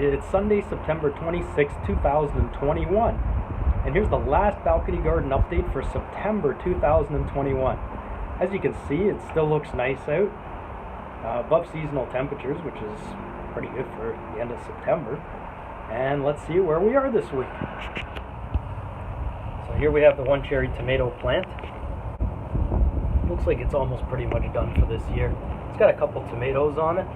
It's Sunday, September 26, 2021. And here's the last balcony garden update for September 2021. As you can see, it still looks nice out. Above seasonal temperatures, which is pretty good for the end of September. And let's see where we are this week. So here we have the one cherry tomato plant. Looks like it's almost pretty much done for this year. It's got a couple tomatoes on it.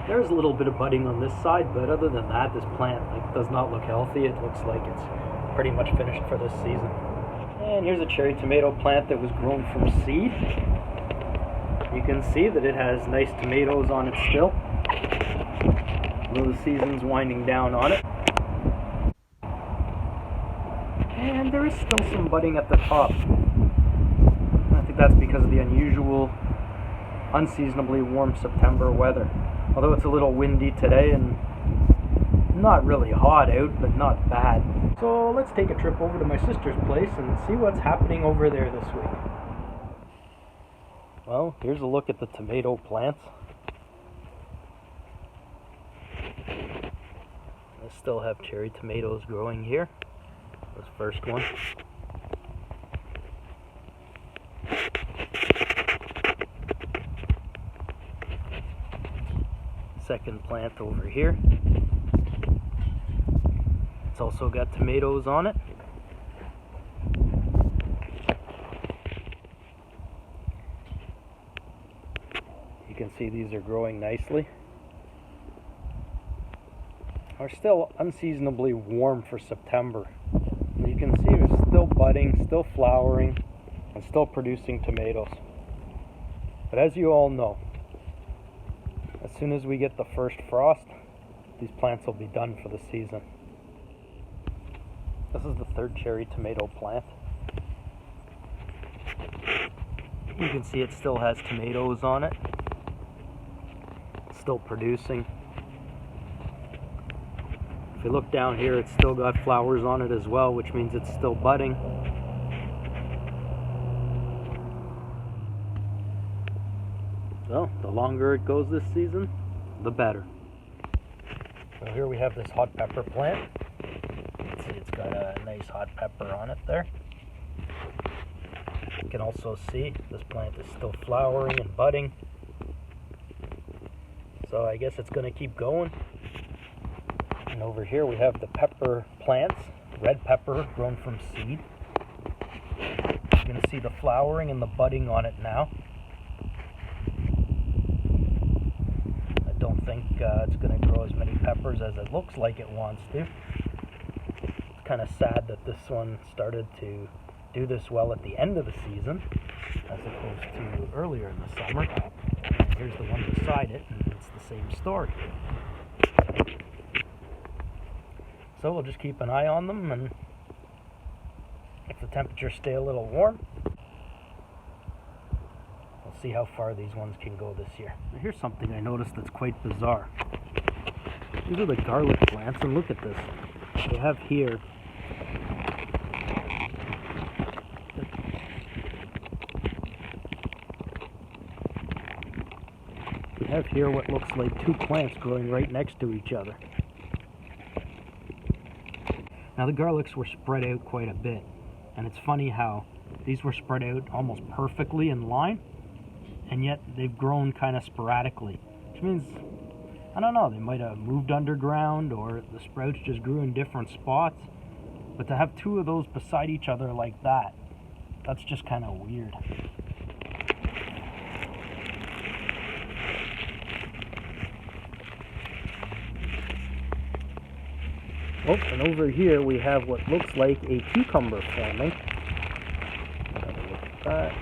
There's a little bit of budding on this side, but other than that, this plant does not look healthy. It looks like it's pretty much finished for this season. And here's a cherry tomato plant that was grown from seed. You can see that it has nice tomatoes on it still, though the season's winding down on it. And there is still some budding at the top. I think that's because of the unusual, unseasonably warm September weather. Although it's a little windy today and not really hot out, but not bad. So let's take a trip over to my sister's place and see what's happening over there this week. Well, here's a look at the tomato plants. I still have cherry tomatoes growing here. This first one. Second plant over here. It's also got tomatoes on it. You can see these are growing nicely. Are still unseasonably warm for September. You can see it's still budding, still flowering, and still producing tomatoes. But as you all know, as soon as we get the first frost, these plants will be done for the season. This is the third cherry tomato plant. You can see it still has tomatoes on it. It's still producing. If you look down here, it's still got flowers on it as well, which means it's still budding. So, the longer it goes this season, the better. So here we have this hot pepper plant. You can see it's got a nice hot pepper on it there. You can also see this plant is still flowering and budding. So I guess it's going to keep going. And over here we have the pepper plants, red pepper grown from seed. You can see the flowering and the budding on it now. I don't think it's going to grow as many peppers as it looks like it wants to. It's kind of sad that this one started to do this well at the end of the season as opposed to earlier in the summer. And here's the one beside it, and it's the same story. So we'll just keep an eye on them, and if the temperatures stay a little warm, we'll see how far these ones can go this year. Now here's something I noticed that's quite bizarre. These are the garlic plants, and look at this. They have here what looks like two plants growing right next to each other. Now the garlics were spread out quite a bit, and it's funny how these were spread out almost perfectly in line, and yet they've grown kind of sporadically, which means, I don't know, they might have moved underground or the sprouts just grew in different spots, but to have two of those beside each other like that, that's just kind of weird. Oh, and over here we have what looks like a cucumber forming. Have a look at that.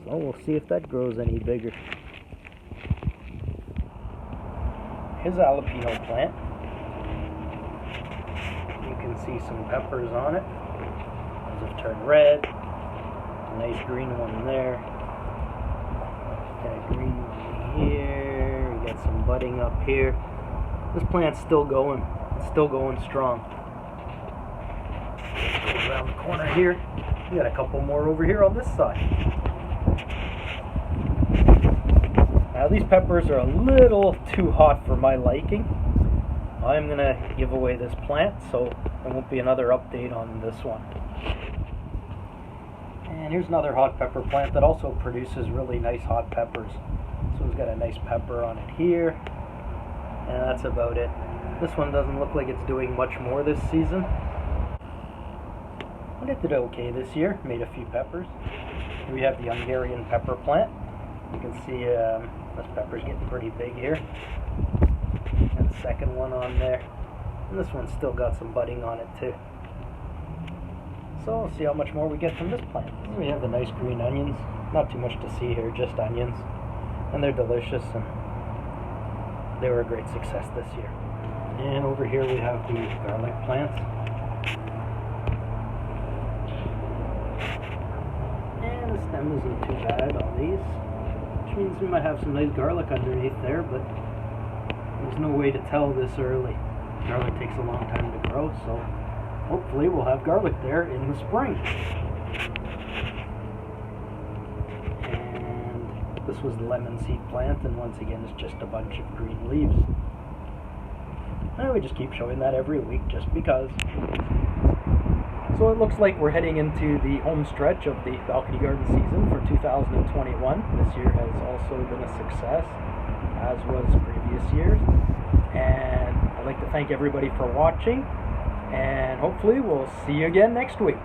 So we'll see if that grows any bigger. Here's a jalapeno plant. You can see some peppers on it. Those have turned red. A nice green one there. Got a green one here. We got some budding up here. This plant's still going. It's still going strong. Go around the corner here. We got a couple more over here on this side. Now these peppers are a little too hot for my liking. I'm going to give away this plant, so there won't be another update on this one. And here's another hot pepper plant that also produces really nice hot peppers. So it's got a nice pepper on it here, and that's about it. This one doesn't look like it's doing much more this season, but it did okay this year, made a few peppers. Here we have the Hungarian pepper plant. You can see this pepper's getting pretty big here. And the second one on there. And this one's still got some budding on it too. So we'll see how much more we get from this plant. Here we have the nice green onions. Not too much to see here, just onions. And they're delicious, and they were a great success this year. And over here we have the garlic plants. And the stem isn't too bad on these, which means we might have some nice garlic underneath there, but there's no way to tell this early. Garlic takes a long time to grow, so hopefully we'll have garlic there in the spring. And this was the lemon seed plant, and once again it's just a bunch of green leaves. And we just keep showing that every week just because. So it looks like we're heading into the home stretch of the balcony garden season for 2021. This year has also been a success, as was previous years. And I'd like to thank everybody for watching, and hopefully we'll see you again next week.